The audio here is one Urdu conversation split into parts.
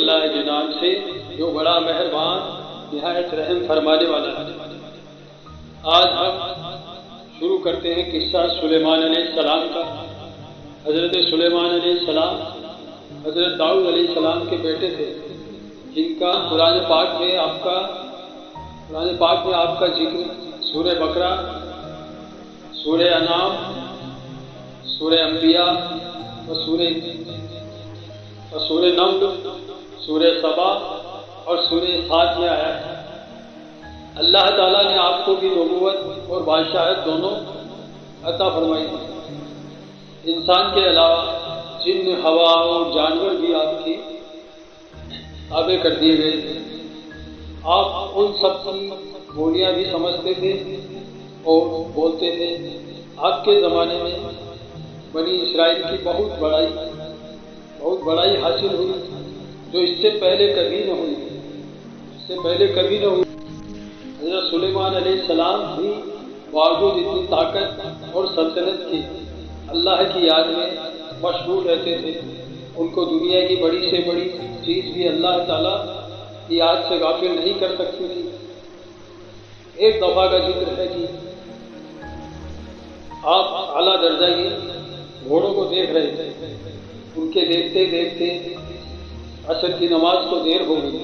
اللہ کے نام سے جو بڑا مہربان نہایت رحم فرمانے والا ہے۔ آج ہم شروع کرتے ہیں قصہ سلیمان علیہ السلام کا۔ حضرت سلیمان علیہ السلام حضرت داؤد علیہ السلام کے بیٹے تھے، جن کا قرآن پاک میں آپ کا ذکر سورہ بقرہ، سورہ انعام، سورہ انبیاء اور سورہ نمل، سورہ سبا اور سورہ صاد میں آیا ہے۔ اللہ تعالیٰ نے آپ کو بھی نبوت اور بادشاہت دونوں عطا فرمائی تھی۔ انسان کے علاوہ جن، ہوا اور جانور بھی آپ کی تابع کر دیے گئے تھے۔ آپ ان سب کی بولیاں بھی سمجھتے تھے اور بولتے تھے۔ آپ کے زمانے میں بنی اسرائیل کی بہت بڑائی حاصل ہوئی، جو اس سے پہلے کبھی نہ ہوئی۔ حضرت سلیمان علیہ السلام بھی باوجود اتنی طاقت اور سلطنت کی اللہ کی یاد میں مشغول رہتے تھے۔ ان کو دنیا کی بڑی سے بڑی چیز بھی اللہ تعالیٰ کی یاد سے غافل نہیں کر سکتی تھی۔ ایک دفعہ کا ذکر ہے کہ آپ اعلیٰ درجہ کی گھوڑوں کو دیکھ رہے تھے۔ ان کے دیکھتے دیکھتے عصر کی نماز کو دیر ہو گئی۔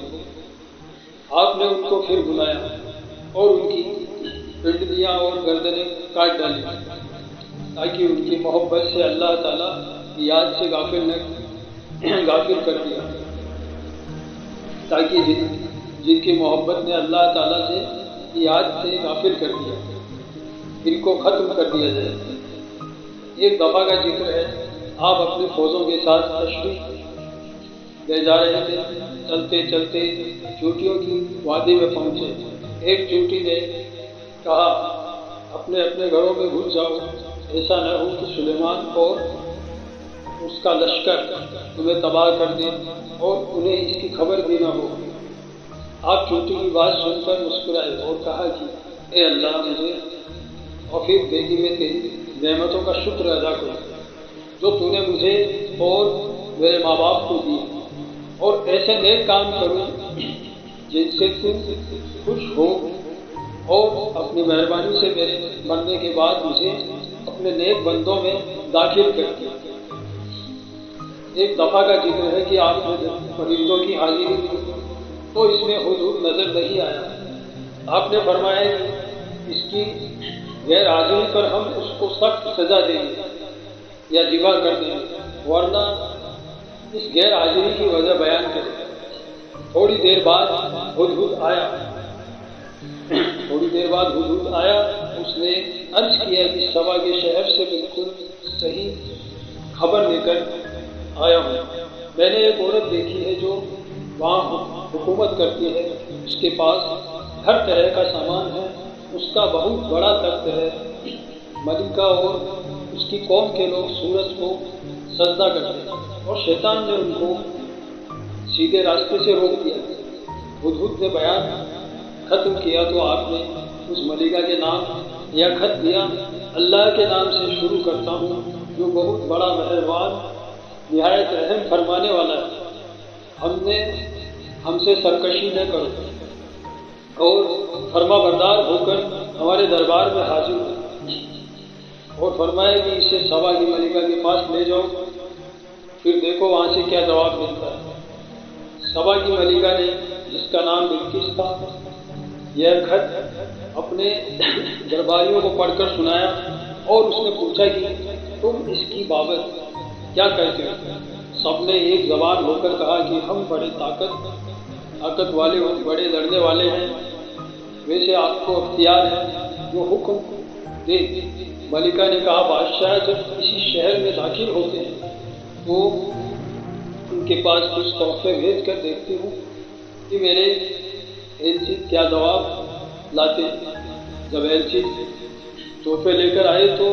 آپ نے ان کو پھر بلایا اور ان کی پنڈلیاں اور گردنیں کاٹ ڈالی، تاکہ ان کی محبت سے اللہ تعالیٰ کی یاد سے غافل کر دیا، تاکہ جن کی محبت نے اللہ تعالیٰ سے یاد سے غافل کر دیا، ان کو ختم کر دیا جائے۔ ایک دفعہ کا ذکر ہے، آپ اپنی فوجوں کے ساتھ تشریف لے جا رہے تھے۔ چلتے چلتے چونٹیوں کی وادی میں پہنچے۔ ایک چونٹی نے کہا، اپنے گھروں میں گھس جاؤ، ایسا نہ ہو کہ سلیمان اور اس کا لشکر تمہیں تباہ کر دے اور انہیں اس کی خبر بھی نہ ہو۔ آپ چونٹی کی بات سن کر مسکرائے اور کہا کہ اے اللہ، مجھے توفیق دے کہ میں تیری نعمتوں کا شکر ادا کروں جو تو نے مجھے اور میرے ماں باپ کو دی، اور ایسے نیک کام کروں جن سے تم خوش ہو، اور اپنی مہربانی سے میرے مرنے کے بعد مجھے اپنے نیک بندوں میں داخل کر دیا۔ ایک دفعہ کا ذکر ہے کہ آپ نے فرشتوں کی حاضری کی تو اس میں حضور نظر نہیں آیا۔ آپ نے فرمایا کہ اس کی غیر حاضری پر ہم اس کو سخت سزا دیں گے یا ذبح کر دیں گے، ورنہ اس غیر حاضری کی وجہ بیان کریں۔ تھوڑی دیر بعد ہدہد آیا۔ اس نے عرض کیا کہ سبا کے شہر سے بالکل صحیح خبر لے کر آیا ہوں۔ میں نے ایک عورت دیکھی ہے جو وہاں حکومت کرتی ہے، اس کے پاس ہر طرح کا سامان ہے، اس کا بہت بڑا تخت ہے۔ ملکہ اور اس کی قوم کے لوگ سورج کو سجدہ کرتے ہیں اور شیطان نے ان کو سیدھے راستے سے روک دیا۔ ہدہد نے بیان ختم کیا تو آپ نے اس ملکہ کے نام یا خط دیا، اللہ کے نام سے شروع کرتا ہوں جو بہت بڑا مہربان نہایت رحم فرمانے والا ہے۔ ہم سے سرکشی نہ کرو اور فرما بردار ہو کر ہمارے دربار میں حاضر ہو، اور فرمائے کہ اسے سبا کی ملکہ کے پاس لے جاؤ، پھر دیکھو وہاں سے کیا جواب ملتا ہے۔ سبا کی ملکہ نے، جس کا نام بلقیس تھا، یہ خط اپنے درباریوں کو پڑھ کر سنایا اور اس نے پوچھا کہ تم اس کی بابت کیا کہتے ہو؟ سب نے ایک زبان ہو کر کہا کہ ہم بڑے طاقت والے بڑے لڑنے والے ہیں، ویسے آپ کو اختیار ہے، جو حکم دے۔ ملکہ نے کہا، بادشاہ جب کسی شہر میں داخل ہوتے ہیں تو ان کے پاس کچھ تحفے بھیج کر دیکھتی ہوں کہ میرے ایلچی کیا جواب لاتے ہیں۔ جب ایلچی تحفے لے کر آئے تو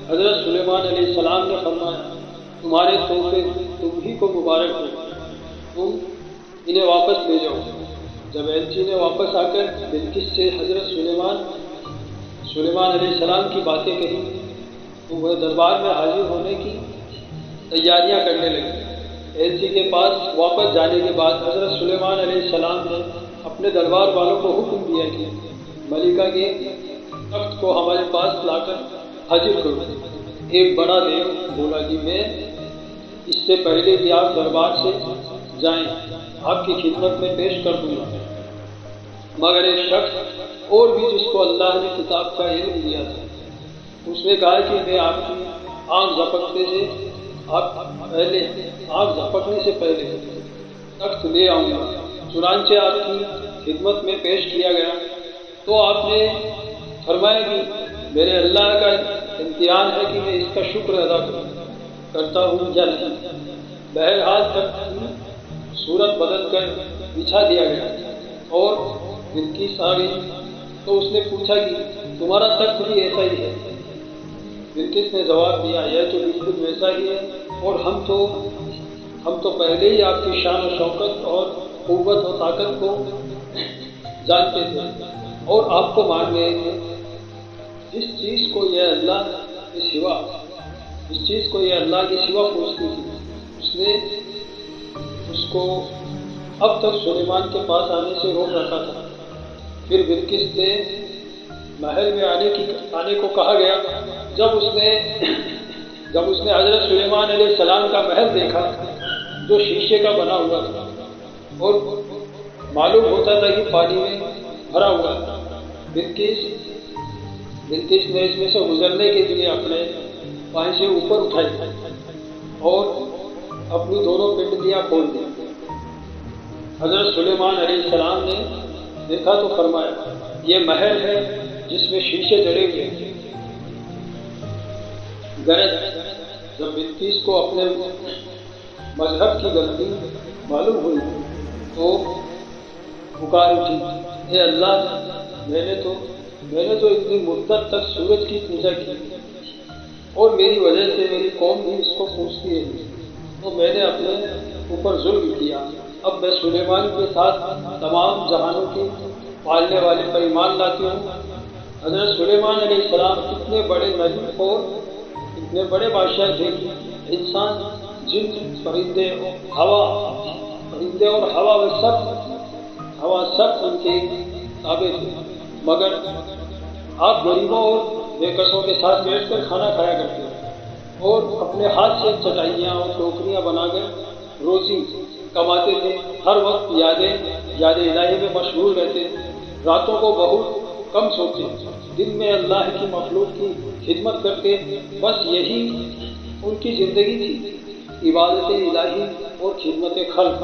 حضرت سلیمان علیہ السلام نے فرمایا، تمہارے تحفے تم ہی کو مبارک ہو، تم انہیں واپس لے جاؤ۔ جب ایلچی نے واپس آ کر بلقیس سے حضرت سلیمان علیہ السلام کی باتیں کہی تو وہ دربار میں حاضر ہونے کی تیاریاں کرنے لگے۔ ایلچی کے پاس واپس جانے کے بعد حضرت سلیمان علیہ السلام نے اپنے دربار والوں کو حکم دیا کہ ملکہ کے تخت کو ہمارے پاس لا کر حاضر کرو۔ ایک بڑا دیو بولا کہ میں اس سے پہلے کہ آپ دربار سے جائیں آپ کی خدمت میں پیش کر دوں گا، مگر ایک شخص اور بھی جس کو اللہ نے کتاب کا علم دیا تھا، اس نے کہا کہ میں آپ کی آنکھ جھپکنے سے پہلے تخت لے آؤں گا۔ چنانچہ آپ کی خدمت میں پیش کیا گیا تو آپ نے فرمایا کہ میرے اللہ کا امتحان ہے کہ میں اس کا شکر ادا کرتا ہوں یا نہیں۔ بہرحال تخت کی صورت بدل کر بچھا دیا گیا اور بلقیس آ گئی تو اس نے پوچھا کہ تمہارا تخت بھی ایسا ہی ہے؟ بلقیس نے جواب دیا یہ تو بالکل ویسا ہی ہے، اور ہم تو پہلے ہی آپ کی شان و شوکت اور قوت و طاقت کو جانتے تھے اور آپ کو مان گئے تھے۔ جس چیز کو یہ اللہ کے سوا پوچھتی تھی اس نے اس کو اب تک سلیمان کے پاس آنے سے روک رکھا تھا۔ پھر بلقیس سے محل میں آنے کو کہا گیا۔ جب اس نے حضرت سلیمان علیہ السلام کا محل دیکھا جو شیشے کا بنا ہوا تھا اور معلوم ہوتا تھا کہ پانی میں بھرا ہوا تھا، بلقیس نے اس میں سے گزرنے کے لیے اپنے پائیں سے اوپر اٹھائی اور اپنی دونوں پنڈلیاں کھول دی۔ حضرت سلیمان علیہ السلام نے دیکھا تو فرمایا یہ محل ہے جس میں شیشے جڑے ہوئے ہیں۔ جب بلقیس کو اپنے مذہب کی غلطی معلوم ہوئی تو پکار اٹھی، اے اللہ میں نے تو اتنی مدت تک سورج کی پوجا کی اور میری وجہ سے میری قوم بھی اس کو پوجتی ہے، تو میں نے اپنے اوپر ظلم کیا۔ اب میں سلیمان کے ساتھ تمام جہانوں کی پالنے والے پر ایمان لاتی ہوں۔ حضرت سلیمان علیہ السلام اتنے بڑے نبی اور اتنے بڑے بادشاہ تھے کہ انسان، جن، پرندے اور ہوا سب ان کے تابع تھے، مگر آپ غریبوں اور بے کسوں کے ساتھ بیٹھ کر کھانا کھایا کرتے ہیں اور اپنے ہاتھ سے چٹائیاں اور ٹوکریاں بنا کر روزی کماتے تھے۔ ہر وقت یاد الہی میں مشغول رہتے، راتوں کو بہت کم سوتے، دن میں اللہ کی مخلوق کی خدمت کرتے، بس یہی ان کی زندگی تھی، عبادت الہی اور خدمت خلق۔